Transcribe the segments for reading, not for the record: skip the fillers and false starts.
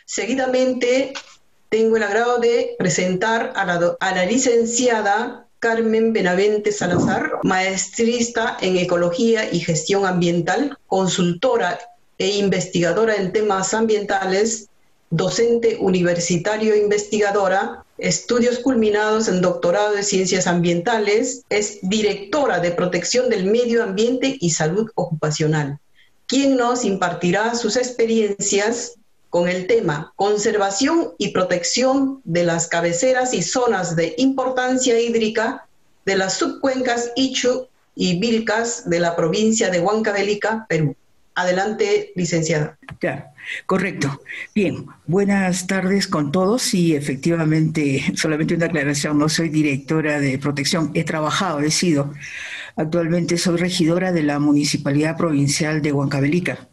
Seguidamente, tengo el agrado de presentar a la licenciada Carmen Benavente Salazar, maestrista en Ecología y Gestión Ambiental, consultora e investigadora en temas ambientales, docente universitario e investigadora, estudios culminados en doctorado de Ciencias Ambientales, es directora de Protección del Medio Ambiente y Salud Ocupacional, quien nos impartirá sus experiencias con el tema conservación y protección de las cabeceras y zonas de importancia hídrica de las subcuencas Ichu y Vilcas de la provincia de Huancavelica, Perú. Adelante, licenciada. Claro, correcto. Bien, buenas tardes con todos y efectivamente, solamente una aclaración, no soy directora de protección, actualmente soy regidora de la Municipalidad Provincial de Huancavelica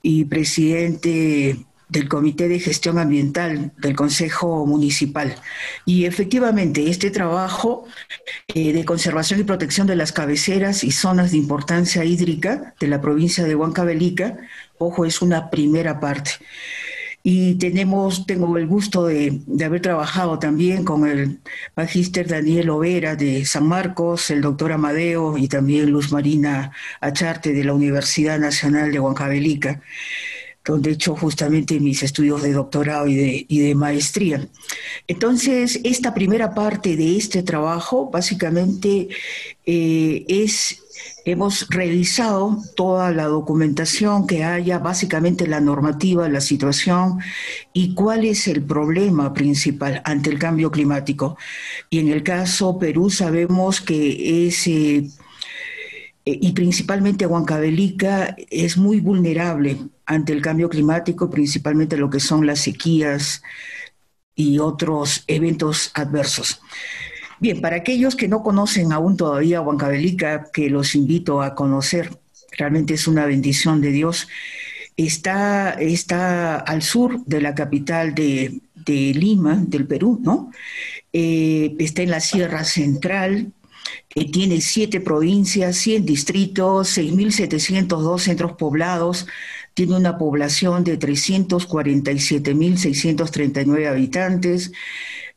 y presidente del Comité de Gestión Ambiental del Consejo Municipal. Y efectivamente, este trabajo de conservación y protección de las cabeceras y zonas de importancia hídrica de la provincia de Huancavelica, ojo, es una primera parte. Y tengo el gusto de haber trabajado también con el magíster Daniel Overa de San Marcos, el doctor Amadeo y también Luz Marina Acharte de la Universidad Nacional de Huancavelica, donde he hecho justamente mis estudios de doctorado y de maestría. Entonces, esta primera parte de este trabajo básicamente hemos revisado toda la documentación que haya, básicamente la normativa, la situación y cuál es el problema principal ante el cambio climático. Y en el caso Perú sabemos que y principalmente Huancavelica es muy vulnerable ante el cambio climático, principalmente lo que son las sequías y otros eventos adversos. Bien, para aquellos que no conocen aún todavía Huancavelica, que los invito a conocer, realmente es una bendición de Dios, está al sur de la capital de Lima, del Perú, ¿no? Está en la Sierra Central, tiene 7 provincias, 100 distritos, 6.702 centros poblados, tiene una población de 347.639 habitantes,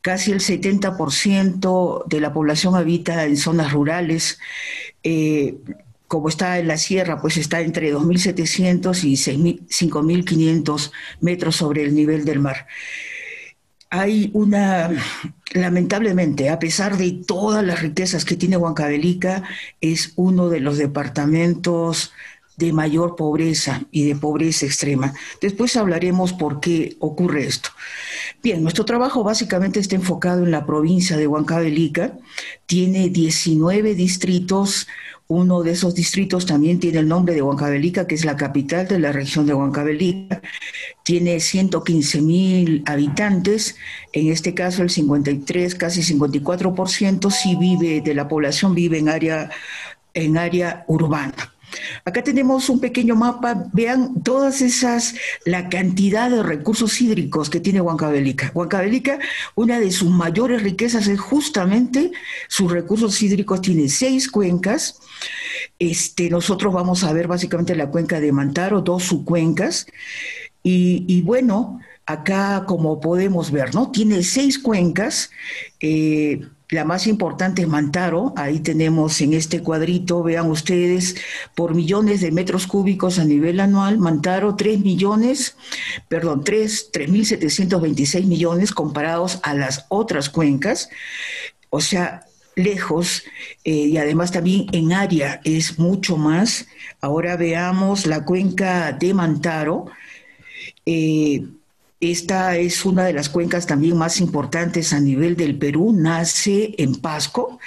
casi el 70% de la población habita en zonas rurales. Como está en la sierra, pues está entre 2.700 y 5.500 metros sobre el nivel del mar. Lamentablemente, a pesar de todas las riquezas que tiene Huancavelica, es uno de los departamentos de mayor pobreza y de pobreza extrema. Después hablaremos por qué ocurre esto. Bien, nuestro trabajo básicamente está enfocado en la provincia de Huancavelica. Tiene 19 distritos. Uno de esos distritos también tiene el nombre de Huancavelica, que es la capital de la región de Huancavelica. Tiene 115.000 habitantes. En este caso, el 53, casi 54% de la población vive en área urbana. Acá tenemos un pequeño mapa, vean la cantidad de recursos hídricos que tiene Huancavelica. Huancavelica, una de sus mayores riquezas es justamente sus recursos hídricos, tiene 6 cuencas. Nosotros vamos a ver básicamente la cuenca de Mantaro, 2 subcuencas, y bueno, acá como podemos ver, ¿no? Tiene 6 cuencas. La más importante es Mantaro, ahí tenemos en este cuadrito, vean ustedes, por millones de metros cúbicos a nivel anual, Mantaro 3.726 millones comparados a las otras cuencas, o sea, lejos, y además también en área es mucho más. Ahora veamos la cuenca de Mantaro. Esta es una de las cuencas también más importantes a nivel del Perú, nace en Pasco,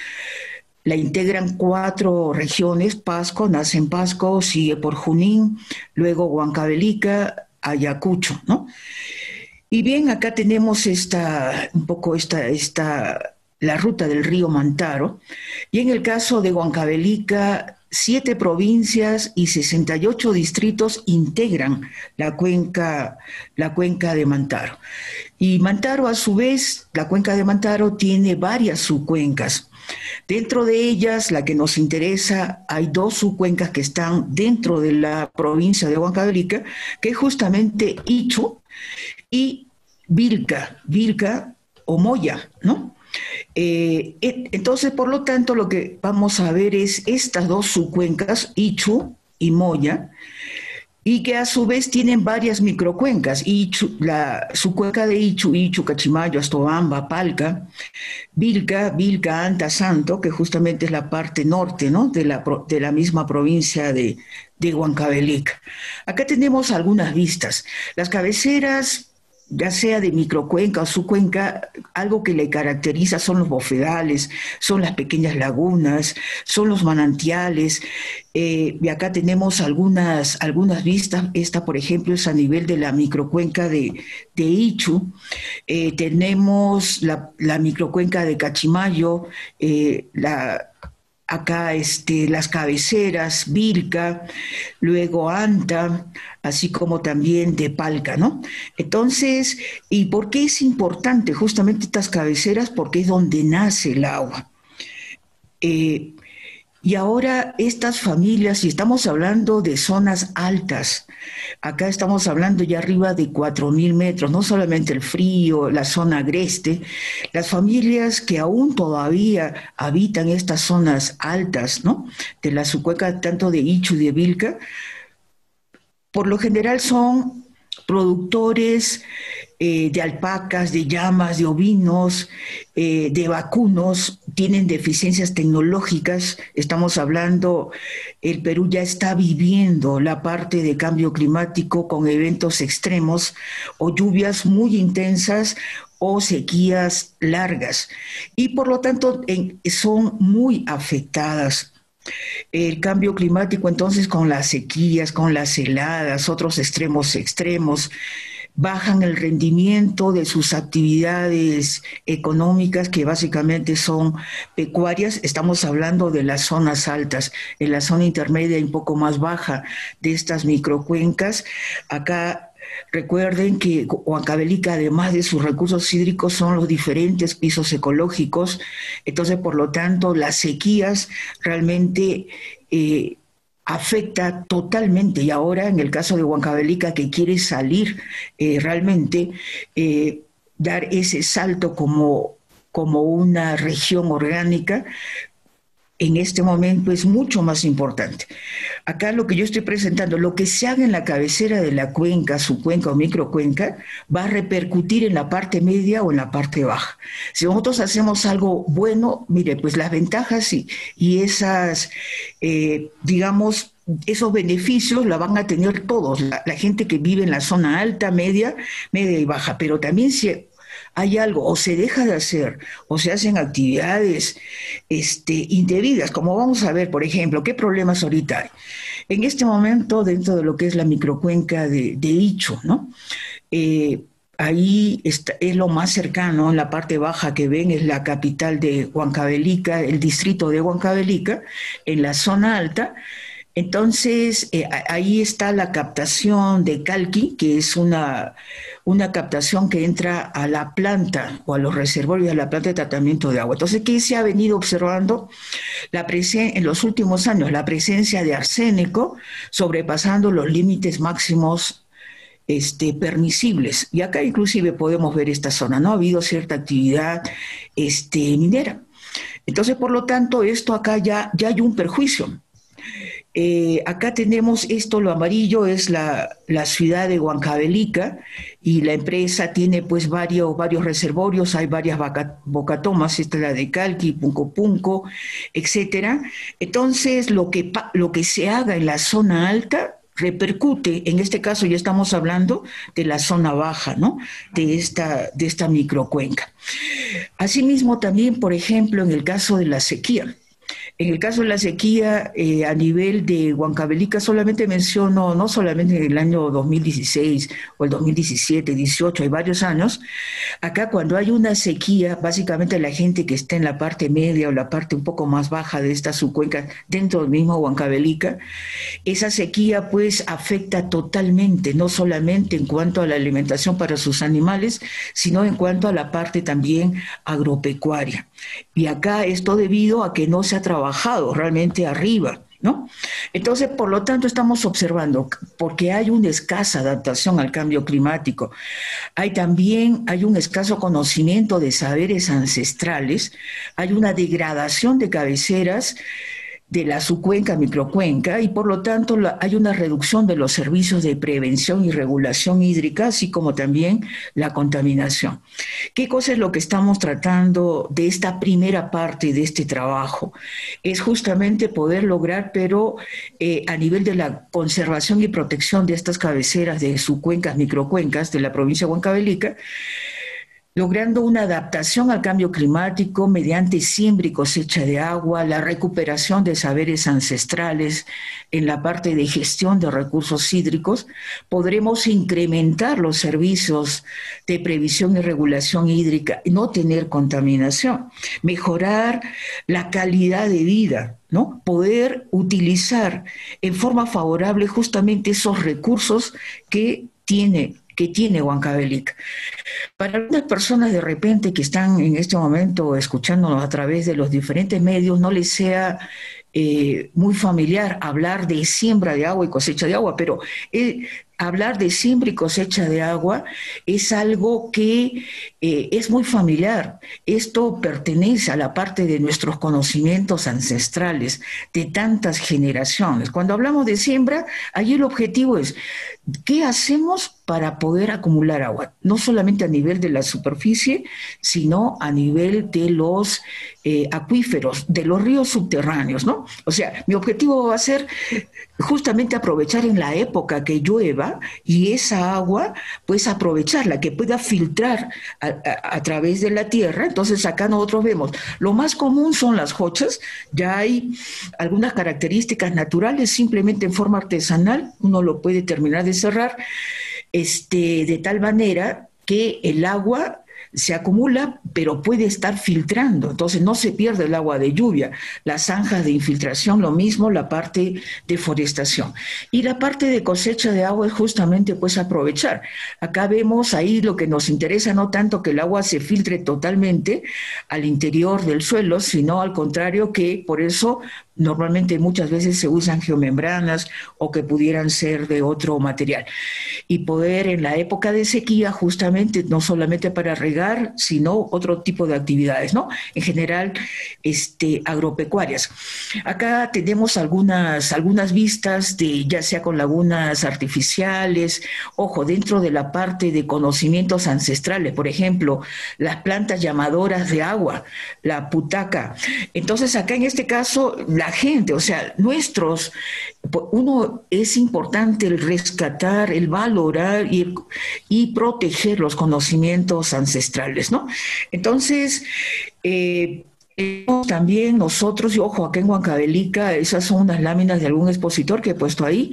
la integran 4 regiones. Pasco nace en Pasco, sigue por Junín, luego Huancavelica, Ayacucho, ¿no? Y bien, acá tenemos la ruta del río Mantaro, y en el caso de Huancavelica 7 provincias y 68 distritos integran la cuenca de Mantaro. Y Mantaro, a su vez, la cuenca de Mantaro tiene varias subcuencas. Dentro de ellas, la que nos interesa, hay 2 subcuencas que están dentro de la provincia de Huancavelica, que es justamente Ichu y Vilca o Moya, ¿no? Entonces, por lo tanto, lo que vamos a ver es estas 2 subcuencas, Ichu y Moya, y que a su vez tienen varias microcuencas. La subcuenca de Ichu, Cachimayo, Astobamba, Palca, Vilca, Anta, Santo, que justamente es la parte norte, ¿no?, de la misma provincia de Huancavelica. Acá tenemos algunas vistas. Las cabeceras, ya sea de microcuenca o subcuenca, algo que le caracteriza son los bofedales, son las pequeñas lagunas, son los manantiales. Y acá tenemos algunas vistas. Esta, por ejemplo, es a nivel de la microcuenca de Ichu. Tenemos la microcuenca de Cachimayo, acá las cabeceras, Vilca, luego Anta, así como también de Palca, ¿no? Entonces, ¿y por qué es importante justamente estas cabeceras? Porque es donde nace el agua. Y ahora estas familias, y estamos hablando de zonas altas, acá estamos hablando ya arriba de 4.000 metros, no solamente el frío, la zona agreste, las familias que aún todavía habitan estas zonas altas, ¿no?, de la subcuenca tanto de Ichu y de Vilca, por lo general son productores de alpacas, de llamas, de ovinos, de vacunos, tienen deficiencias tecnológicas. Estamos hablando, el Perú ya está viviendo la parte de cambio climático con eventos extremos o lluvias muy intensas o sequías largas, y por lo tanto son muy afectadas. El cambio climático, entonces, con las sequías, con las heladas, otros extremos, bajan el rendimiento de sus actividades económicas, que básicamente son pecuarias. Estamos hablando de las zonas altas. En la zona intermedia y un poco más baja de estas microcuencas, acá recuerden que Huancavelica, además de sus recursos hídricos, son los diferentes pisos ecológicos. Entonces, por lo tanto, las sequías realmente afecta totalmente. Y ahora, en el caso de Huancavelica, que quiere salir realmente, dar ese salto como una región orgánica, en este momento es mucho más importante. Acá lo que yo estoy presentando, lo que se haga en la cabecera de la cuenca, subcuenca o microcuenca, va a repercutir en la parte media o en la parte baja. Si nosotros hacemos algo bueno, mire, pues las ventajas y esas, digamos, esos beneficios la van a tener todos, la gente que vive en la zona alta, media y baja, pero también si hay algo, o se deja de hacer, o se hacen actividades indebidas, como vamos a ver, por ejemplo, ¿qué problemas ahorita hay? En este momento, dentro de lo que es la microcuenca de Ichu, ¿no? Ahí es lo más cercano, en la parte baja que ven es la capital de Huancavelica, el distrito de Huancavelica, en la zona alta. Entonces, ahí está la captación de Calqui, que es una captación que entra a la planta o a los reservorios de la planta de tratamiento de agua. Entonces, ¿qué se ha venido observando? En los últimos años, la presencia de arsénico sobrepasando los límites máximos permisibles. Y acá inclusive podemos ver esta zona, ¿no? Ha habido cierta actividad minera. Entonces, por lo tanto, esto acá ya hay un perjuicio. Acá tenemos esto, lo amarillo es la ciudad de Huancavelica, y la empresa tiene pues varios reservorios, hay varias bocatomas, esta es la de Calqui, Punco Punco, etcétera. Entonces lo que se haga en la zona alta repercute, en este caso ya estamos hablando de la zona baja, ¿no?, de esta microcuenca. Asimismo también, por ejemplo, en el caso de la sequía, En el caso de la sequía, a nivel de Huancavelica, solamente menciono, no solamente en el año 2016 o el 2017, 18, hay varios años. Acá cuando hay una sequía, básicamente la gente que está en la parte media o la parte un poco más baja de esta subcuenca, dentro del mismo Huancavelica, esa sequía pues afecta totalmente, no solamente en cuanto a la alimentación para sus animales, sino en cuanto a la parte también agropecuaria. Y acá esto debido a que no se ha trabajado realmente arriba, ¿no? Entonces, por lo tanto, estamos observando, porque hay una escasa adaptación al cambio climático, hay un escaso conocimiento de saberes ancestrales, hay una degradación de cabeceras de la subcuenca, microcuenca, y por lo tanto hay una reducción de los servicios de prevención y regulación hídrica, así como también la contaminación. ¿Qué cosa es lo que estamos tratando de esta primera parte de este trabajo? Es justamente poder lograr, pero a nivel de la conservación y protección de estas cabeceras de subcuencas, microcuencas de la provincia de Huancavelica, logrando una adaptación al cambio climático mediante siembra y cosecha de agua, la recuperación de saberes ancestrales en la parte de gestión de recursos hídricos, podremos incrementar los servicios de previsión y regulación hídrica y no tener contaminación, mejorar la calidad de vida, ¿no? Poder utilizar en forma favorable justamente esos recursos que tiene Huancavelica. Para algunas personas de repente que están en este momento escuchándonos a través de los diferentes medios, no les sea muy familiar hablar de siembra de agua y cosecha de agua, pero hablar de siembra y cosecha de agua es algo que es muy familiar. Esto pertenece a la parte de nuestros conocimientos ancestrales de tantas generaciones. Cuando hablamos de siembra, allí el objetivo es ¿qué hacemos para poder acumular agua? No solamente a nivel de la superficie, sino a nivel de los acuíferos, de los ríos subterráneos, ¿no? O sea, mi objetivo va a ser justamente aprovechar en la época que llueva y esa agua, pues aprovecharla, que pueda filtrar a través de la tierra. Entonces acá nosotros vemos, lo más común son las jochas, ya hay algunas características naturales, simplemente en forma artesanal, uno lo puede terminar de cerrar, de tal manera que el agua se acumula, pero puede estar filtrando, entonces no se pierde el agua de lluvia. Las zanjas de infiltración, lo mismo, la parte de forestación. Y la parte de cosecha de agua es justamente pues aprovechar. Acá vemos ahí lo que nos interesa, no tanto que el agua se filtre totalmente al interior del suelo, sino al contrario que por eso normalmente muchas veces se usan geomembranas o que pudieran ser de otro material. Y poder en la época de sequía justamente no solamente para regar, sino otro tipo de actividades, ¿no? En general, agropecuarias. Acá tenemos algunas vistas de ya sea con lagunas artificiales, ojo, dentro de la parte de conocimientos ancestrales, por ejemplo, las plantas llamadoras de agua, la putaca. Entonces acá en este caso, la gente, o sea, es importante el rescatar, el valorar y proteger los conocimientos ancestrales, ¿no? Entonces, también nosotros, y ojo, acá en Huancavelica, esas son unas láminas de algún expositor que he puesto ahí,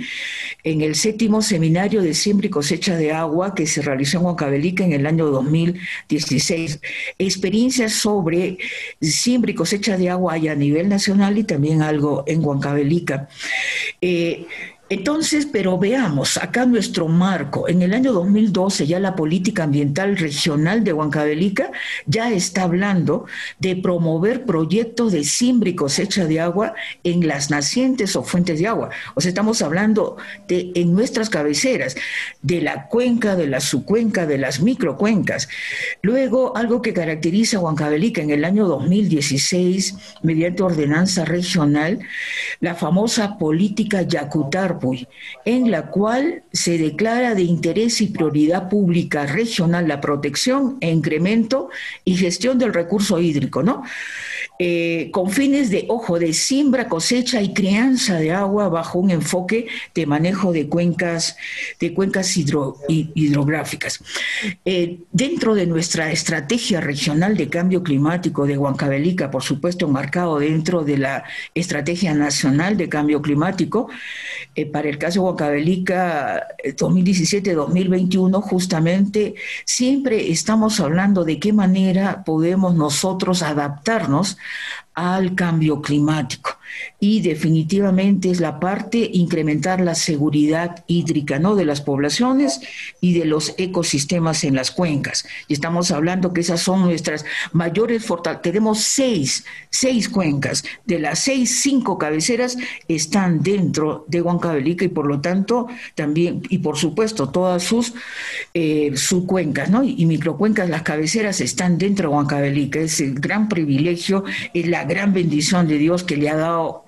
en el 7º seminario de siembra y cosecha de agua que se realizó en Huancavelica en el año 2016. Experiencias sobre siembra y cosecha de agua hay a nivel nacional y también algo en Huancavelica. Entonces, pero veamos, acá nuestro marco, en el año 2012 ya la política ambiental regional de Huancavelica ya está hablando de promover proyectos de siembra y cosecha de agua en las nacientes o fuentes de agua. O sea, estamos hablando de en nuestras cabeceras, de la cuenca, de la subcuenca, de las microcuencas. Luego, algo que caracteriza a Huancavelica en el año 2016, mediante ordenanza regional, la famosa política Yacutar, en la cual se declara de interés y prioridad pública regional la protección e incremento y gestión del recurso hídrico, ¿no? con fines de, ojo, de siembra, cosecha y crianza de agua bajo un enfoque de manejo de cuencas hidrográficas. Dentro de nuestra estrategia regional de cambio climático de Huancavelica, por supuesto, enmarcado dentro de la estrategia nacional de cambio climático, para el caso de Huancavelica 2017-2021, justamente siempre estamos hablando de qué manera podemos nosotros adaptarnos al cambio climático. Y definitivamente es la parte incrementar la seguridad hídrica, ¿no?, de las poblaciones y de los ecosistemas en las cuencas. Y estamos hablando que esas son nuestras mayores fortalezas. Tenemos seis cuencas. De las 5 cabeceras están dentro de Huancavelica y por lo tanto también, y por supuesto todas sus subcuencas, ¿no?, y microcuencas, las cabeceras están dentro de Huancavelica. Es el gran privilegio, es la gran bendición de Dios que le ha dado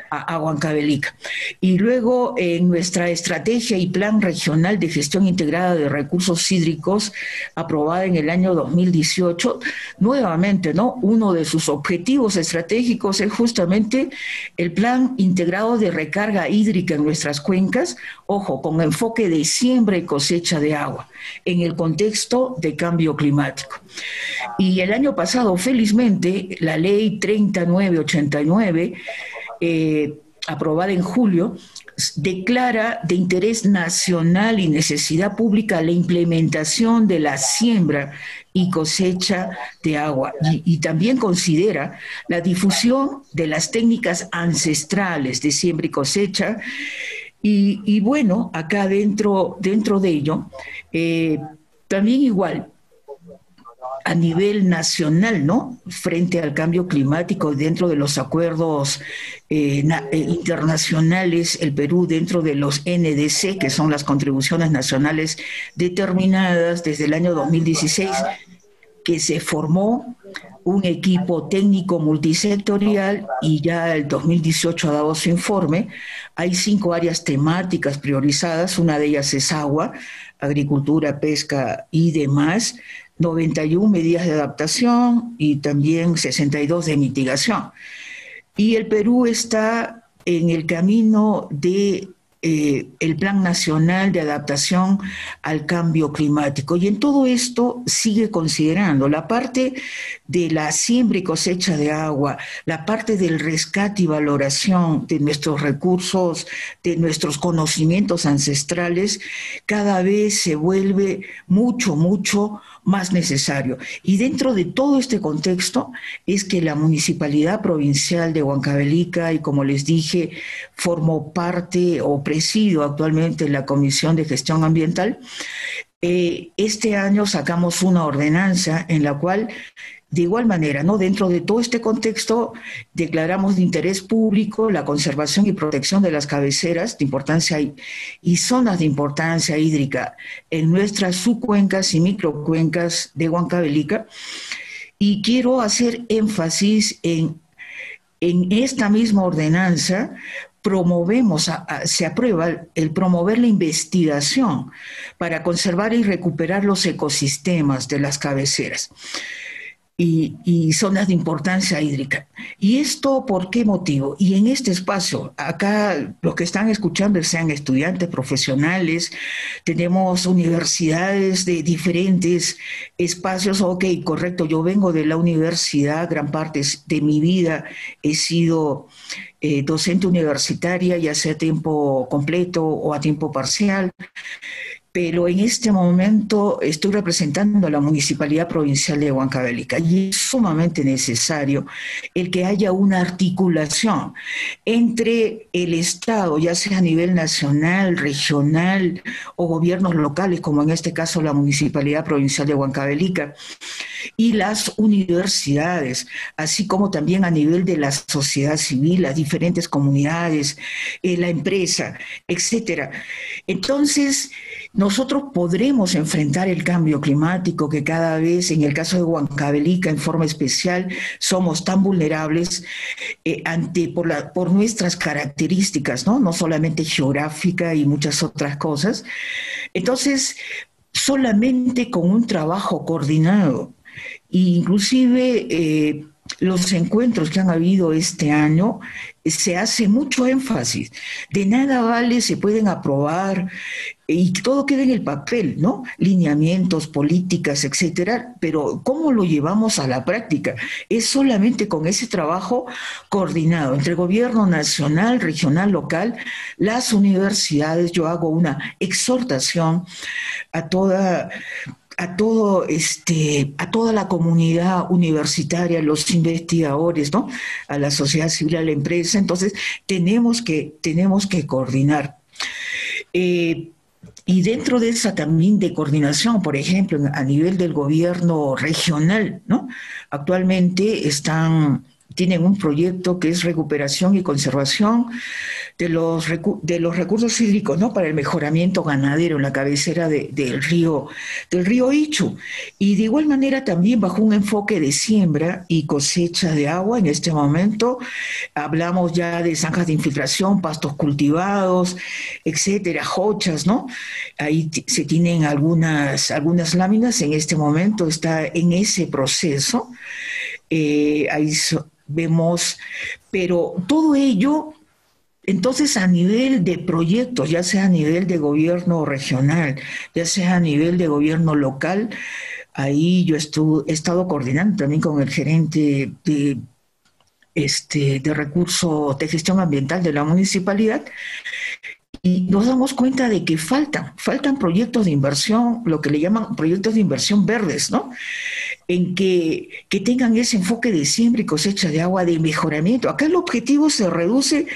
a Huancavelica. Y luego en nuestra estrategia y plan regional de gestión integrada de recursos hídricos, aprobada en el año 2018, nuevamente, ¿no?, uno de sus objetivos estratégicos es justamente el plan integrado de recarga hídrica en nuestras cuencas, ojo, con enfoque de siembra y cosecha de agua, en el contexto de cambio climático. Y el año pasado, felizmente, la ley 3989, aprobada en julio, declara de interés nacional y necesidad pública la implementación de la siembra y cosecha de agua y también considera la difusión de las técnicas ancestrales de siembra y cosecha y bueno, acá dentro de ello, también igual, a nivel nacional, ¿no?, frente al cambio climático, dentro de los acuerdos internacionales, el Perú dentro de los NDC, que son las contribuciones nacionales determinadas desde el año 2016, que se formó un equipo técnico multisectorial y ya el 2018 ha dado su informe. Hay 5 áreas temáticas priorizadas, una de ellas es agua, agricultura, pesca y demás, 91 medidas de adaptación y también 62 de mitigación. Y el Perú está en el camino de el Plan Nacional de Adaptación al Cambio Climático. Y en todo esto sigue considerando la parte de la siembra y cosecha de agua, la parte del rescate y valoración de nuestros recursos, de nuestros conocimientos ancestrales, cada vez se vuelve mucho más necesario. Y dentro de todo este contexto es que la Municipalidad Provincial de Huancavelica, y como les dije, formó parte o presido actualmente la Comisión de Gestión Ambiental, este año sacamos una ordenanza en la cual, de igual manera, ¿no?, dentro de todo este contexto, declaramos de interés público la conservación y protección de las cabeceras de importancia y zonas de importancia hídrica en nuestras subcuencas y microcuencas de Huancavelica. Y quiero hacer énfasis en esta misma ordenanza. Se aprueba el promover la investigación para conservar y recuperar los ecosistemas de las cabeceras y zonas de importancia hídrica. ¿Y esto por qué motivo? Y en este espacio, acá los que están escuchando, sean estudiantes, profesionales, tenemos universidades de diferentes espacios. Ok, correcto, yo vengo de la universidad, gran parte de mi vida he sido docente universitaria, ya sea a tiempo completo o a tiempo parcial, pero en este momento estoy representando a la Municipalidad Provincial de Huancavelica y es sumamente necesario el que haya una articulación entre el Estado, ya sea a nivel nacional, regional o gobiernos locales, como en este caso la Municipalidad Provincial de Huancavelica, y las universidades, así como también a nivel de la sociedad civil, las diferentes comunidades, la empresa, etcétera. Entonces, nosotros podremos enfrentar el cambio climático que cada vez, en el caso de Huancavelica en forma especial, somos tan vulnerables por nuestras características, ¿no? No solamente geográfica y muchas otras cosas. Entonces, solamente con un trabajo coordinado, inclusive los encuentros que han habido este año, se hace mucho énfasis. De nada vale, se pueden aprobar y todo queda en el papel, ¿no? Lineamientos, políticas, etcétera, pero ¿cómo lo llevamos a la práctica? Es solamente con ese trabajo coordinado entre gobierno nacional, regional, local, las universidades. Yo hago una exhortación a toda a toda la comunidad universitaria, los investigadores, ¿no? A la sociedad civil, a la empresa. Entonces, tenemos que coordinar. Eh, y dentro de esa también de coordinación, por ejemplo, a nivel del gobierno regional, ¿no? Actualmente tienen un proyecto que es recuperación y conservación de los recursos hídricos, ¿no? Para el mejoramiento ganadero en la cabecera del río Ichu. Y de igual manera también bajo un enfoque de siembra y cosecha de agua. En este momento hablamos ya de zanjas de infiltración, pastos cultivados, etcétera, jochas, ¿no? Ahí se tienen algunas láminas. En este momento está en ese proceso. Vemos, pero todo ello. Entonces, a nivel de proyectos, ya sea a nivel de gobierno regional, ya sea a nivel de gobierno local, ahí yo he estado coordinando también con el gerente de recursos de gestión ambiental de la municipalidad, y nos damos cuenta de que faltan proyectos de inversión, lo que le llaman proyectos de inversión verdes, ¿no? En que tengan ese enfoque de siembra y cosecha de agua, de mejoramiento. Acá el objetivo se reduce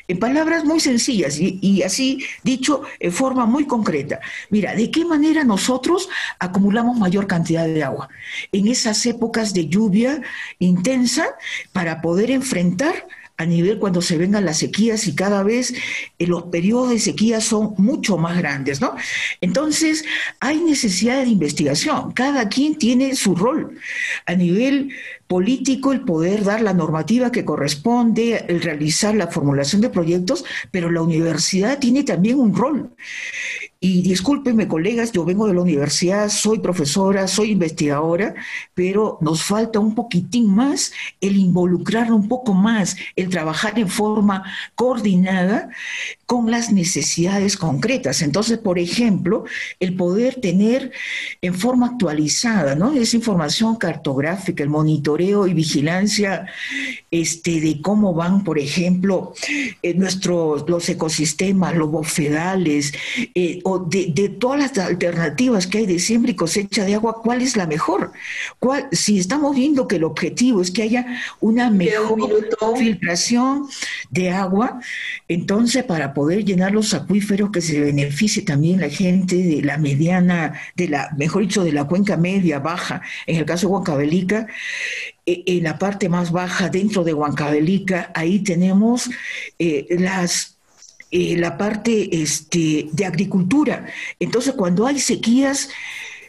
en palabras muy sencillas y así dicho en forma muy concreta. Mira, ¿de qué manera nosotros acumulamos mayor cantidad de agua en esas épocas de lluvia intensa para poder enfrentar a nivel cuando se vengan las sequías, y cada vez los periodos de sequía son mucho más grandes, ¿no? Entonces, hay necesidad de investigación. Cada quien tiene su rol. A nivel político, el poder dar la normativa que corresponde, el realizar la formulación de proyectos, pero la universidad tiene también un rol. Y discúlpenme, colegas, yo vengo de la universidad, soy profesora, soy investigadora, pero nos falta un poquitín más el involucrar un poco más, el trabajar en forma coordinada con las necesidades concretas. Entonces, por ejemplo, el poder tener en forma actualizada, ¿no? Esa información cartográfica, el monitoreo y vigilancia de cómo van, por ejemplo, los ecosistemas, los bofedales, o de todas las alternativas que hay de siembra y cosecha de agua, ¿cuál es la mejor? Si estamos viendo que el objetivo es que haya una mejor filtración de agua, entonces para poder llenar los acuíferos, que se beneficie también la gente de la mediana, mejor dicho, de la cuenca media, baja, en el caso de Huancavelica, en la parte más baja dentro de Huancavelica, ahí tenemos la parte de agricultura. Entonces, cuando hay sequías,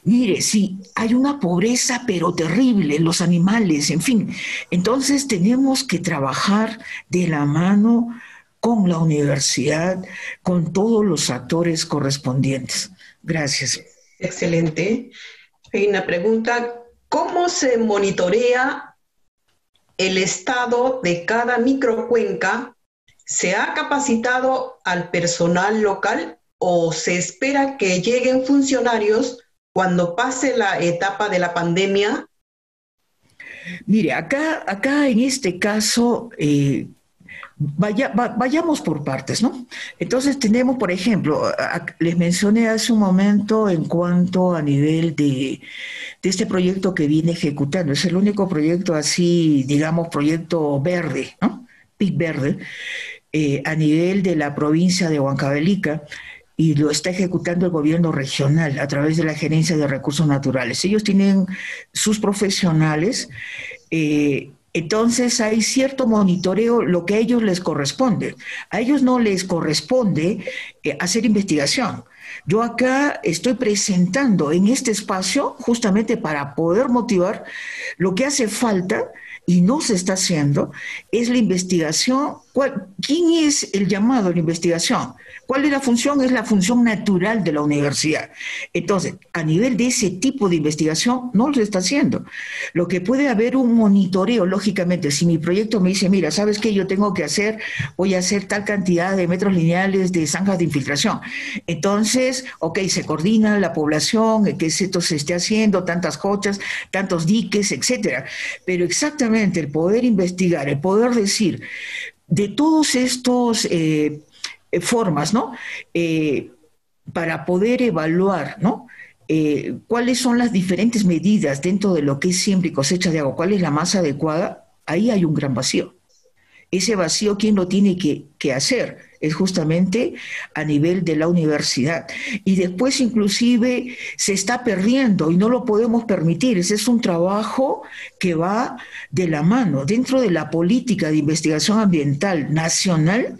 mire, sí, hay una pobreza, pero terrible, los animales, en fin. Entonces, tenemos que trabajar de la mano con la universidad, con todos los actores correspondientes. Gracias. Excelente. Hay una pregunta. ¿Cómo se monitorea el estado de cada microcuenca? ¿Se ha capacitado al personal local o se espera que lleguen funcionarios cuando pase la etapa de la pandemia? Mire, acá en este caso, vayamos por partes, ¿no? Entonces tenemos, por ejemplo, les mencioné hace un momento en cuanto a nivel de este proyecto que viene ejecutando. Es el único proyecto así, digamos, proyecto verde, ¿no? PIC verde, a nivel de la provincia de Huancavelica, y lo está ejecutando el gobierno regional a través de la Gerencia de Recursos Naturales. Ellos tienen sus profesionales, entonces hay cierto monitoreo, lo que a ellos les corresponde. A ellos no les corresponde hacer investigación. Yo acá estoy presentando en este espacio justamente para poder motivar lo que hace falta y no se está haciendo, es la investigación ¿Quién es el llamado a la investigación? ¿Cuál es la función? Es la función natural de la universidad. Entonces, a nivel de ese tipo de investigación, no lo está haciendo. Lo que puede haber un monitoreo, lógicamente, si mi proyecto me dice, mira, ¿sabes qué? Voy a hacer tal cantidad de metros lineales de zanjas de infiltración. Entonces, ok, se coordina la población, que esto se esté haciendo, tantas cochas, tantos diques, etcétera. Pero exactamente el poder investigar, el poder decir, de todos estos formas, ¿no? Para poder evaluar, ¿no? Cuáles son las diferentes medidas dentro de lo que es siembra y cosecha de agua, cuál es la más adecuada, ahí hay un gran vacío. Ese vacío, ¿quién lo tiene que hacer? Es justamente a nivel de la universidad. Y después inclusive se está perdiendo y no lo podemos permitir. Ese es un trabajo que va de la mano. Dentro de la política de investigación ambiental nacional,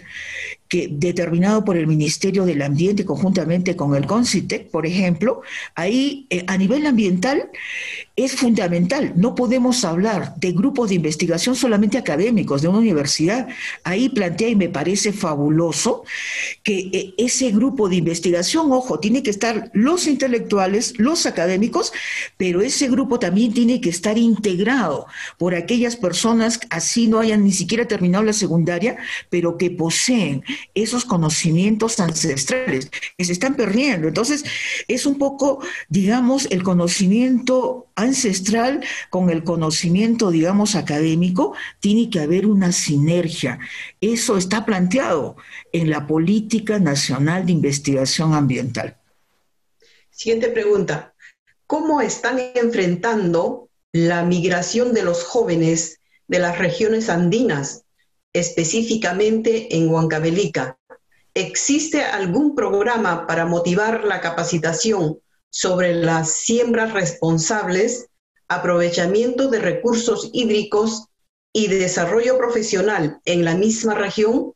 determinado por el Ministerio del Ambiente conjuntamente con el CONCITEC, por ejemplo, ahí a nivel ambiental es fundamental. No podemos hablar de grupos de investigación solamente académicos de una universidad. Ahí plantea, y me parece fabuloso, que ese grupo de investigación, ojo, tiene que estar los intelectuales, los académicos, pero ese grupo también tiene que estar integrado por aquellas personas, así no hayan ni siquiera terminado la secundaria, pero que poseen esos conocimientos ancestrales que se están perdiendo. Entonces, es un poco, digamos, el conocimiento ancestral con el conocimiento, digamos, académico, tiene que haber una sinergia. Eso está planteado en la Política Nacional de Investigación Ambiental. Siguiente pregunta. ¿Cómo están enfrentando la migración de los jóvenes de las regiones andinas, específicamente en Huancavelica? ¿Existe algún programa para motivar la capacitación sobre las siembras responsables, aprovechamiento de recursos hídricos y desarrollo profesional en la misma región?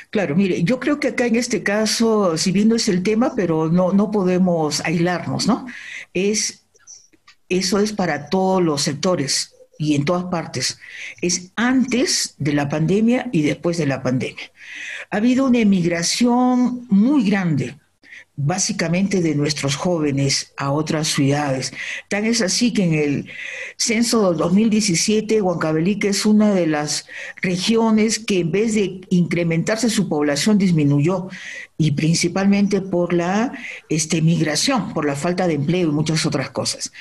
Claro, mire, yo creo que acá en este caso, si bien no es el tema, pero no podemos aislarnos, ¿no? Eso es para todos los sectores y en todas partes. Es antes de la pandemia y después de la pandemia. Ha habido una emigración muy grande, básicamente de nuestros jóvenes a otras ciudades. Tan es así que en el censo del 2017, Huancavelica es una de las regiones que en vez de incrementarse su población disminuyó, y principalmente por la migración, por la falta de empleo y muchas otras cosas.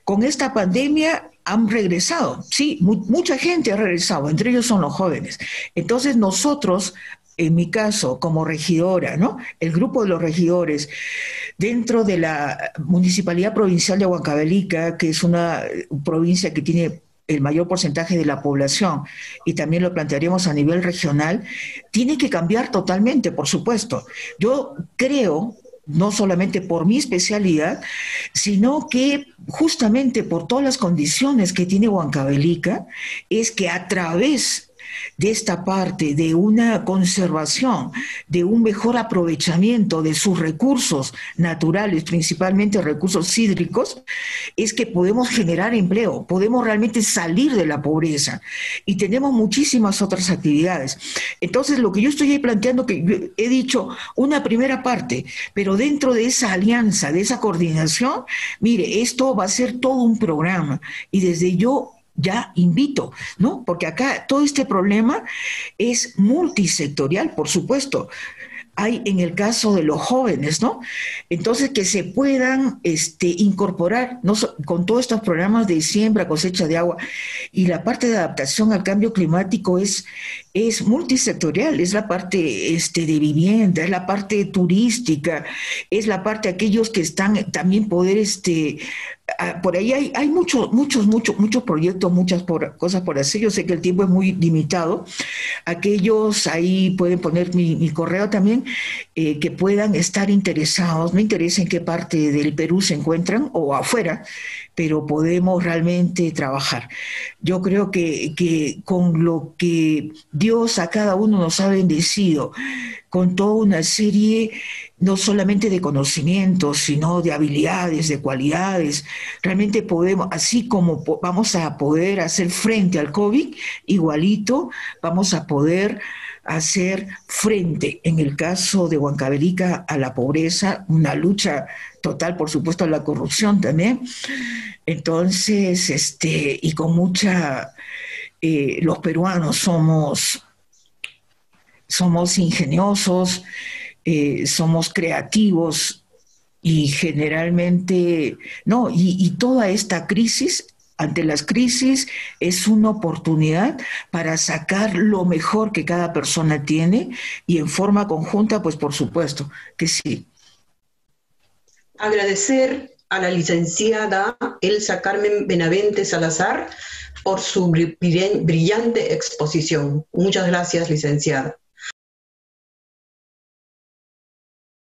Con esta pandemia han regresado, sí, mucha gente ha regresado, entre ellos son los jóvenes. Entonces nosotros, en mi caso, como regidora, ¿no? El grupo de los regidores dentro de la Municipalidad Provincial de Huancavelica, que es una provincia que tiene el mayor porcentaje de la población, y también lo plantearíamos a nivel regional, tiene que cambiar totalmente, por supuesto. Yo creo, no solamente por mi especialidad, sino que justamente por todas las condiciones que tiene Huancavelica, es que a través de esta parte de una conservación, de un mejor aprovechamiento de sus recursos naturales, principalmente recursos hídricos, es que podemos generar empleo, podemos realmente salir de la pobreza y tenemos muchísimas otras actividades. Entonces, lo que yo estoy ahí planteando, que he dicho una primera parte, pero dentro de esa alianza, de esa coordinación, mire, esto va a ser todo un programa y desde yo ya invito, ¿no? Porque acá todo este problema es multisectorial, por supuesto. Hay en el caso de los jóvenes, ¿no? Entonces, que se puedan incorporar con todos estos programas de siembra, cosecha de agua, y la parte de adaptación al cambio climático es multisectorial, es la parte de vivienda, es la parte turística, es la parte de aquellos que están también poder por ahí hay muchos proyectos, muchas cosas por hacer. Yo sé que el tiempo es muy limitado. Aquellos ahí pueden poner mi correo también, que puedan estar interesados. No interesa en qué parte del Perú se encuentran o afuera, pero podemos realmente trabajar. Yo creo que con lo que Dios a cada uno nos ha bendecido, con toda una serie no solamente de conocimientos, sino de habilidades, de cualidades. Realmente podemos, así como vamos a poder hacer frente al COVID, igualito vamos a poder hacer frente, en el caso de Huancavelica, a la pobreza, una lucha total, por supuesto, a la corrupción también. Entonces, y con mucha, los peruanos somos ingeniosos, somos creativos y generalmente, no, y toda esta crisis, ante las crisis, es una oportunidad para sacar lo mejor que cada persona tiene y en forma conjunta, pues por supuesto que sí. Agradecer a la licenciada Elsa Carmen Benavente Salazar por su brillante exposición. Muchas gracias, licenciada.